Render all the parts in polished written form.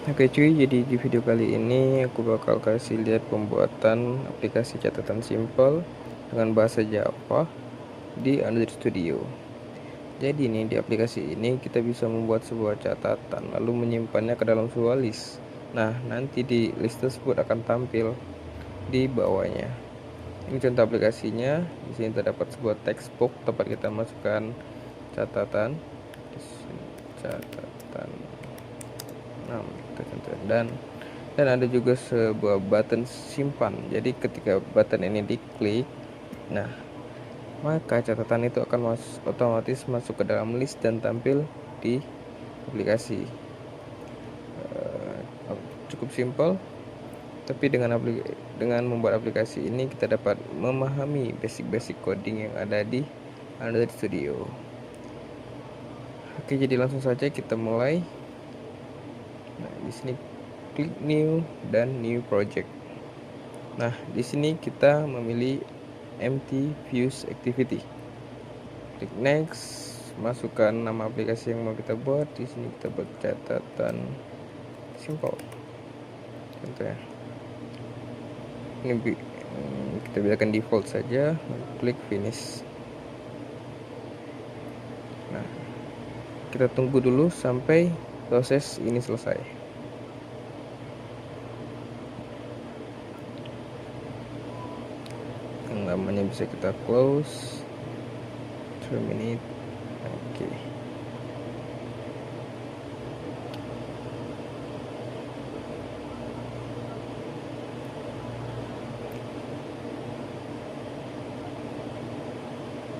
Oke cuy, jadi di video kali ini aku bakal kasih lihat pembuatan aplikasi catatan simple dengan bahasa Java di Android Studio. Jadi nih di aplikasi ini kita bisa membuat sebuah catatan lalu menyimpannya ke dalam sebuah list. Nah, nanti di list tersebut akan tampil di bawahnya. Ini contoh aplikasinya. Di sini terdapat sebuah text box tempat kita masukkan catatan. Di sini catatan. Nah, dan ada juga sebuah button simpan. Jadi ketika button ini diklik, nah maka catatan itu akan otomatis masuk ke dalam list dan tampil di aplikasi. Cukup simpel, tapi dengan membuat aplikasi ini kita dapat memahami basic coding yang ada di Android Studio. Oke, jadi langsung saja kita mulai. Nah, di sini klik new dan new project. Nah, di sini kita memilih empty views activity. Klik next, masukkan nama aplikasi yang mau kita buat. Di sini kita buat catatan simple. Contoh ya. Ini kita biarkan default saja. Klik finish. Nah, kita tunggu dulu sampai proses ini selesai. Yang namanya bisa kita close, terminate. Oke.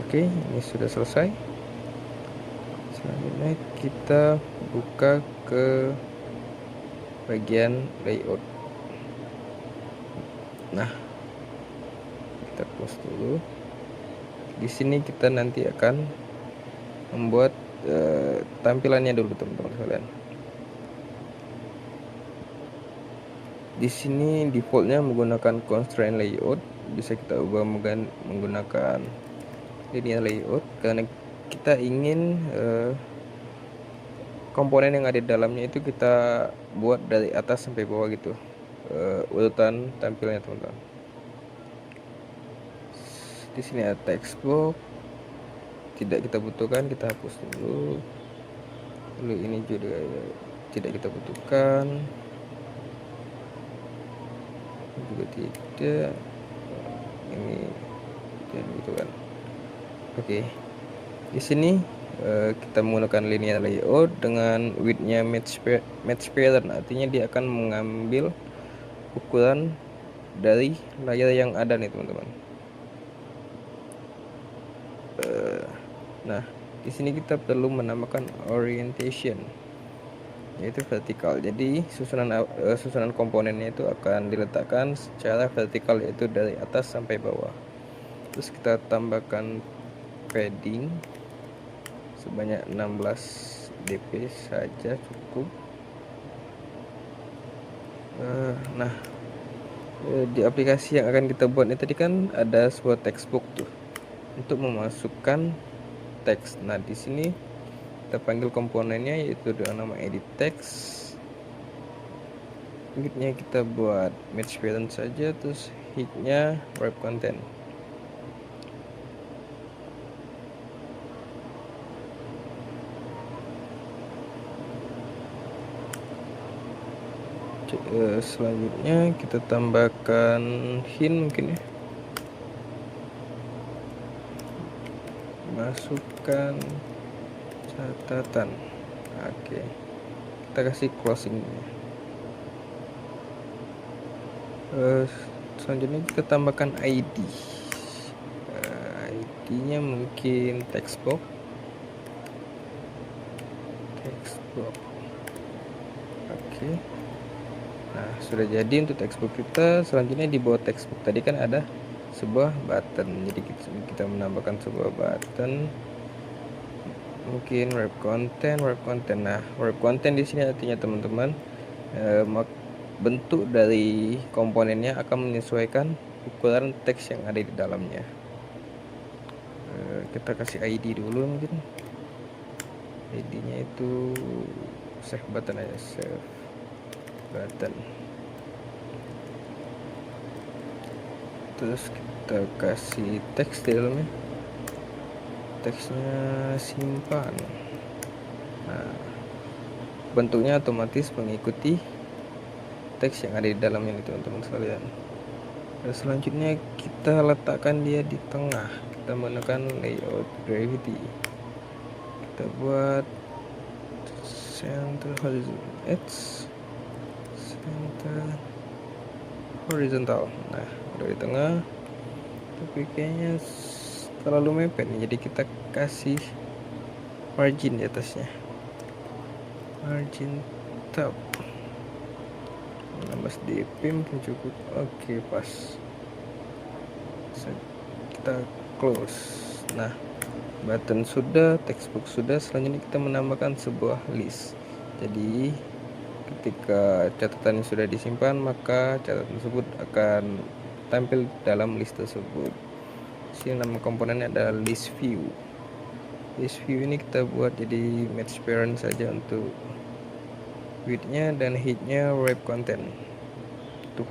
Oke, ini sudah selesai. Selanjutnya kita buka ke bagian layout. Nah, kita close dulu. Di sini kita nanti akan membuat tampilannya dulu teman-teman sekalian. Di sini defaultnya menggunakan constraint layout, bisa kita ubah menggunakan linear layout karena kita ingin komponen yang ada di dalamnya itu kita buat dari atas sampai bawah gitu, urutan tampilnya teman-teman. Di sini ada text box, tidak kita butuhkan, kita hapus dulu. Lalu ini juga tidak kita butuhkan, juga tidak, ini dan gitu kan. Oke, di sini kita menggunakan linear layout dengan widthnya match pattern, artinya dia akan mengambil ukuran dari layar yang ada nih teman-teman. Nah, di sini kita perlu menambahkan orientation, yaitu vertikal. Jadi susunan komponennya itu akan diletakkan secara vertikal, yaitu dari atas sampai bawah. Terus kita tambahkan padding sebanyak 16 dp saja cukup. Nah, di aplikasi yang akan kita buat ini tadi kan ada sebuah textbook tuh untuk memasukkan teks. Nah, di sini kita panggil komponennya yaitu dengan nama edit text. Widthnya kita buat match parent saja, terus height-nya wrap content. Selanjutnya kita tambahkan hint mungkin ya, masukkan catatan. Oke, kita kasih closing. Selanjutnya kita tambahkan ID. ID-nya mungkin text box. Oke. Nah, sudah jadi untuk textbook kita. Selanjutnya di bawah textbook tadi kan ada sebuah button. Jadi kita menambahkan sebuah button. Mungkin wrap content. Nah, wrap content di sini artinya teman-teman, bentuk dari komponennya akan menyesuaikan ukuran teks yang ada di dalamnya. Kita kasih ID dulu mungkin. ID-nya itu save button aja, save. button. Terus kita kasih teks di dalamnya, teksnya simpan. Nah, bentuknya otomatis mengikuti teks yang ada di dalam ini teman-teman sekalian. Dan selanjutnya kita letakkan dia di tengah. Kita menggunakan layout gravity. Kita buat center horizontal. Nah, udah di tengah. Tapi kayaknya terlalu mepet nih, jadi kita kasih margin di atasnya. Margin top 16 dp mungkin cukup. Oke, pas. Kita close. Nah, button sudah, textbox sudah. Selanjutnya kita menambahkan sebuah list. Jadi ketika catatan ini sudah disimpan, maka catatan tersebut akan tampil dalam list tersebut. Sini nama komponennya adalah list view. List view ini kita buat jadi match parent saja untuk width-nya dan height-nya wrap content. Tuh,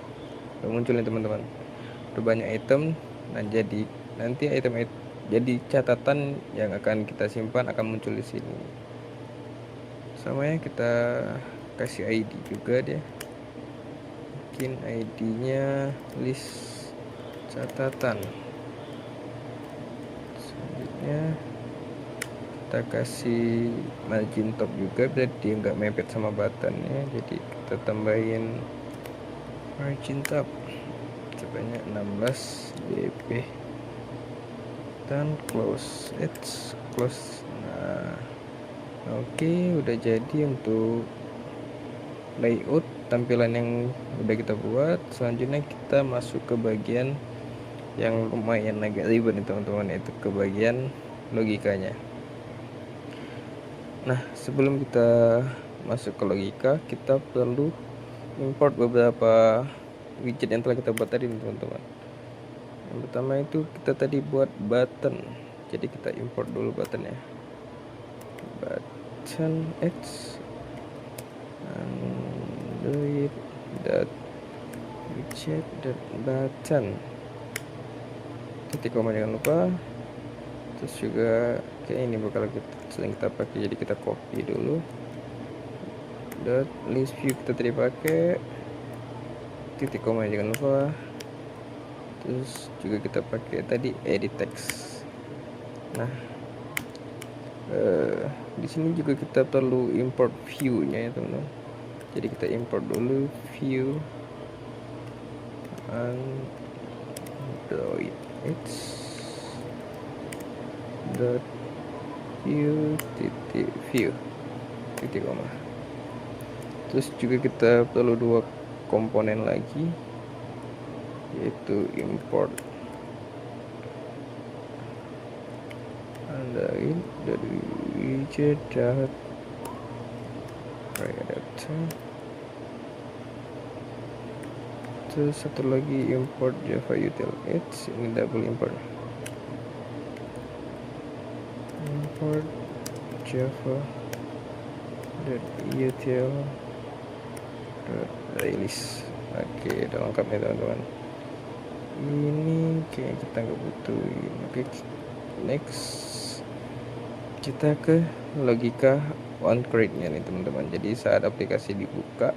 udah muncul nih teman-teman. Udah banyak item, dan jadi nanti item jadi catatan yang akan kita simpan akan muncul di sini. Sama ya, kita kasih ID juga dia. Mungkin ID-nya list catatan. Selanjutnya kita kasih margin top juga biar dia nggak mepet sama buttonnya. Jadi kita tambahin margin top sebanyak 16 dp dan close. It's close. Nah, oke, udah jadi untuk layout tampilan yang udah kita buat. Selanjutnya kita masuk ke bagian yang lumayan agak ribet nih teman-teman, yaitu ke bagian logikanya. Nah, sebelum kita masuk ke logika, kita perlu import beberapa widget yang telah kita buat tadi nih teman-teman. Yang pertama itu kita tadi buat button, jadi kita import dulu buttonnya. Button x android.widget.button, titik koma jangan lupa. Terus juga kayak ini bakal sering kita pakai, jadi kita copy dulu. Dot list view kita tadi pakai, titik koma jangan lupa. Terus juga kita pakai tadi edit text. Nah, di sini juga kita perlu import view-nya ya teman-teman. Jadi kita import dulu view android dot view titik koma. Terus juga kita perlu dua komponen lagi, yaitu import android.widget.adapter. Terus satu lagi import java util. Ini double import java util release. Oke, udah lengkap nih teman-teman. Ini kayak kita nggak butuhin. Oke, next kita ke logika on create-nya nih teman-teman. Jadi saat aplikasi dibuka,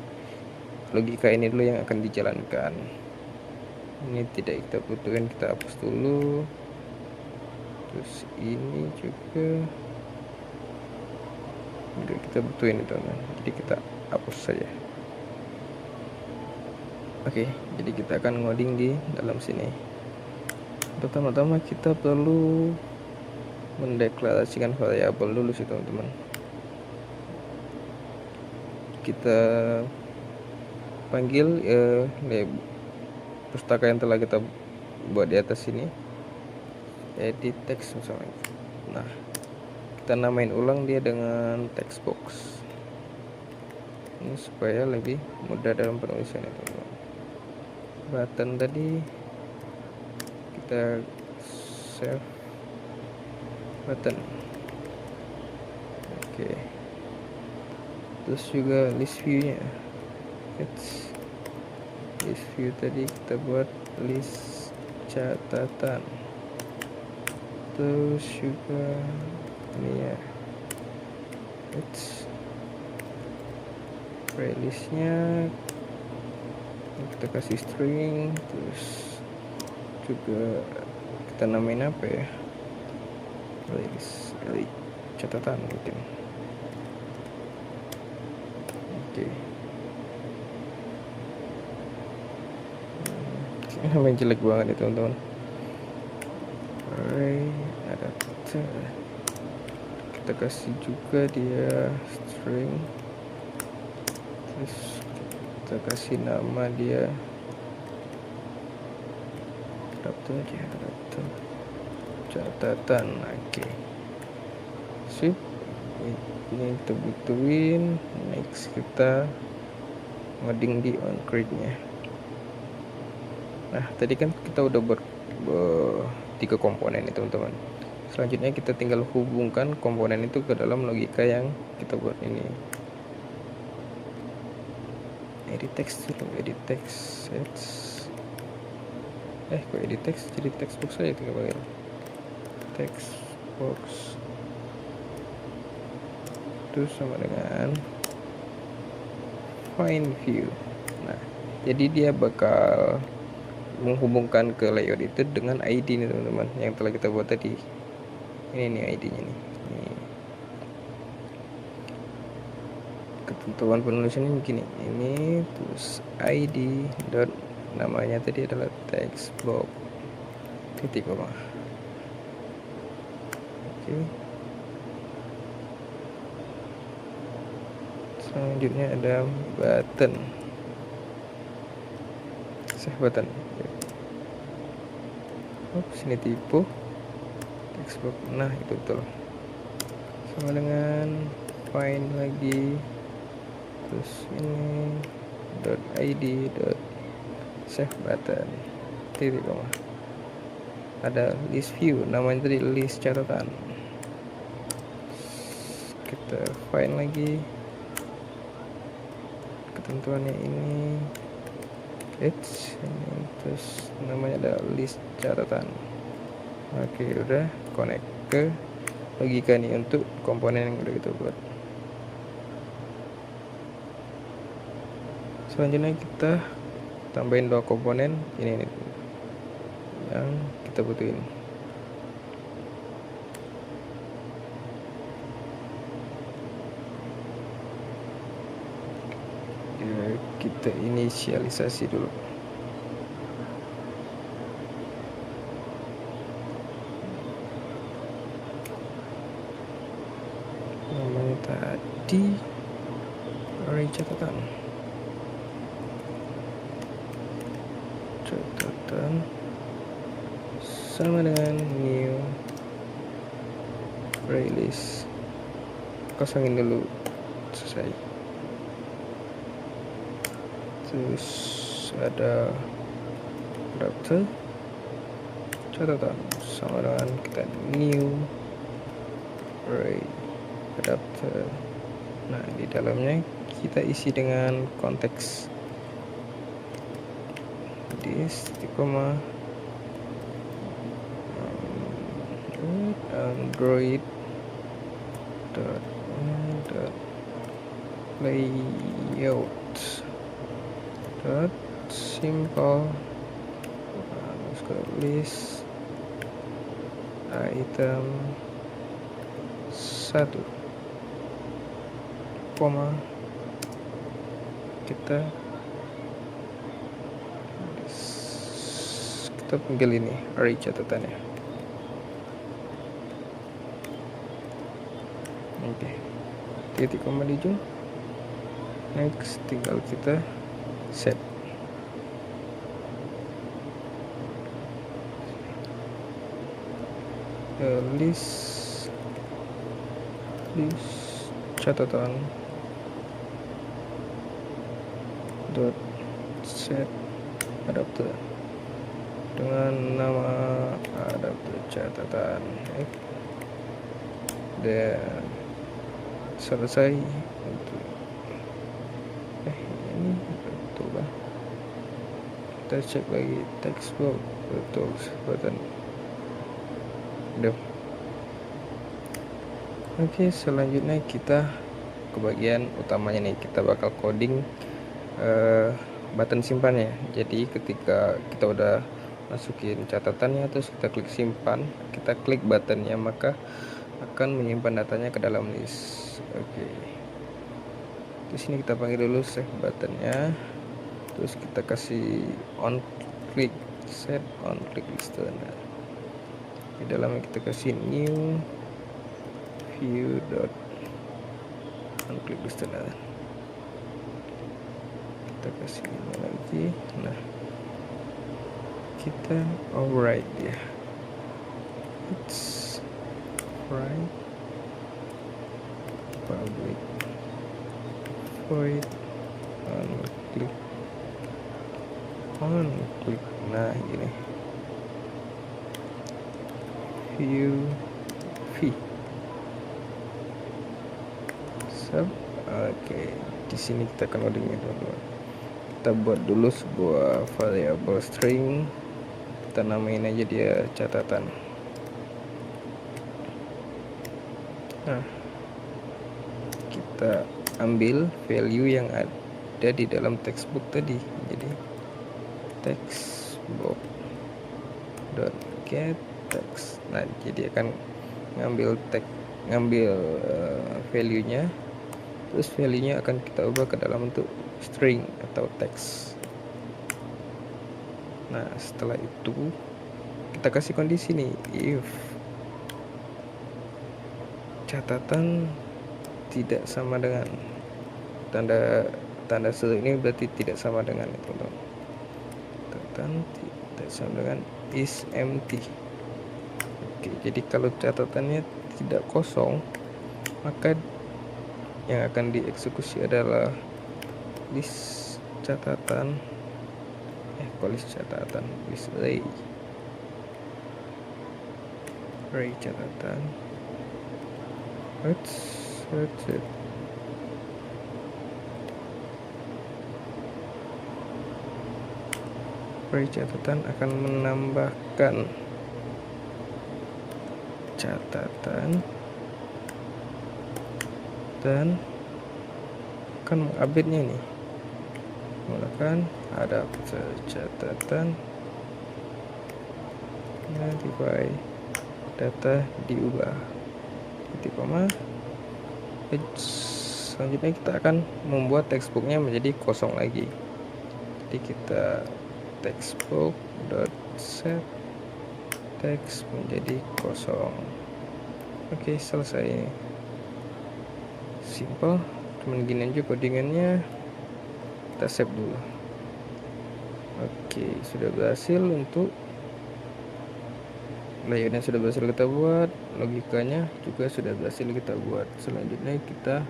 logika ini dulu yang akan dijalankan. Ini tidak kita butuhkan, kita hapus dulu. Terus ini juga nggak kita butuhin teman-teman, jadi kita hapus saja. Oke, jadi kita akan ngoding di dalam sini. Pertama-tama kita perlu mendeklarasikan variabel dulu sih teman-teman. Kita panggil pustaka yang telah kita buat di atas sini, edit text misalnya. Nah, kita namain ulang dia dengan textbox ini supaya lebih mudah dalam penulisannya teman-teman. Button tadi kita save button. Oke. Terus juga list view-nya list view tadi kita buat list catatan, terus juga ini ya, playlistnya kita kasih string, terus juga kita namain apa ya, playlist catatan mungkin. Oke. Ini namanya jelek banget ya teman-teman. Array adapter, kita kasih juga dia string, terus kita kasih nama dia adapter aja, adapter catatan. Oke, sip, ini kita butuhin. Next kita ngoding di onCreate nya. Nah tadi kan kita udah buat 3 komponen itu teman-teman. Selanjutnya kita tinggal hubungkan komponen itu ke dalam logika yang kita buat ini. Edit text dulu, edit text, kok edit text jadi text box aja tinggal pakai text box, itu sama dengan find view. Nah jadi dia bakal menghubungkan ke layout itu dengan ID nih teman-teman, yang telah kita buat tadi. Ini nih ID-nya nih. Ketentuan penulisannya begini, ini terus ID dot namanya tadi adalah text box titik koma. Oke. Selanjutnya ada button, save button. Sini tipe text box, nah itu betul, sama dengan find lagi, terus ini dot id dot save button titik koma. Ada list view, namanya tadi list catatan. Kita find lagi, ketentuannya ini ini, terus namanya ada list catatan. Oke, udah connect ke logika nih untuk komponen yang udah kita buat. Selanjutnya kita tambahin 2 komponen ini nih, yang kita butuhin. Kita inisialisasi dulu. Namanya tadi array catatan. Sama dengan new playlist. Kosongin dulu, selesai. Terus ada adapter catatan, sama dengan kita new array adapter. Nah di dalamnya kita isi dengan konteks this koma android dot layout dot simple list item 1 koma kita panggil ini array catatannya. Oke, titik koma di ujung. Next tinggal kita set. List catatan dot set adapter dengan nama adapter catatan. Dan selesai untuk ini Kita cek lagi textbook, betul button. Udah. Oke, selanjutnya kita ke bagian utamanya nih. Kita bakal coding button simpan ya. Jadi ketika kita udah masukin catatannya, terus kita klik simpan, kita klik buttonnya, maka akan menyimpan datanya ke dalam list. Oke. Di sini kita panggil dulu save buttonnya, terus kita kasih on click, set on click listener. Di dalamnya kita kasih new view dot on click listener. Kita kasih ini lagi. Nah, kita override ya. It's right public void on click. Nah, gini view v sub. Oke, di sini kita akan codingnya dulu. Kita buat dulu sebuah variable string, kita namain aja dia catatan. Nah, kita ambil value yang ada di dalam textbook tadi. Jadi textbook dot get text. Nah, jadi akan ngambil value-nya, terus value-nya akan kita ubah ke dalam bentuk string atau teks. Nah, setelah itu kita kasih kondisi nih, if catatan tidak sama dengan tanda seru ini berarti tidak sama dengan itu, catatan tidak sama dengan is empty. Oke, jadi kalau catatannya tidak kosong, maka yang akan dieksekusi adalah list catatan, list catatan, list array catatan. Let's search it. Array catatan akan menambahkan catatan dan akan mengupdate-nya nih menggunakan adapter catatan, notify data diubah titik koma. Selanjutnya kita akan membuat textbooknya menjadi kosong lagi. Jadi kita textbook dot set text menjadi kosong. Oke, selesai. Simple, cuman gini aja codingannya. Kita save dulu. Oke, sudah berhasil. Untuk layoutnya sudah berhasil kita buat, logikanya juga sudah berhasil kita buat. Selanjutnya kita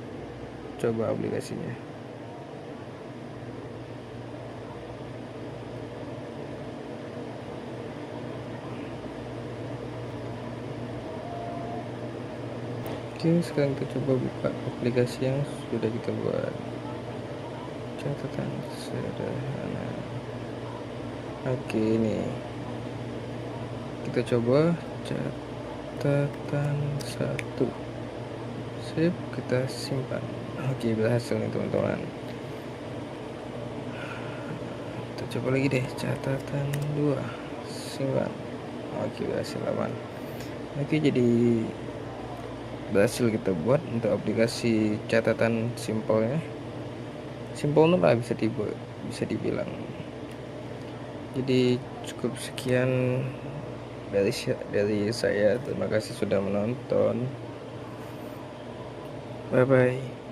coba aplikasinya. Oke, sekarang kita coba buka aplikasi yang sudah kita buat. Catatan sederhana. Oke, ini kita coba catatan 1. Save, kita simpan. Oke, berhasil nih teman-teman. Kita coba lagi deh, catatan 2, simpan. Oke, berhasil aman. Oke, jadi berhasil kita buat untuk aplikasi catatan simpelnya. Simpel lah bisa dibilang. Jadi cukup sekian dari saya. Terima kasih sudah menonton. Bye bye.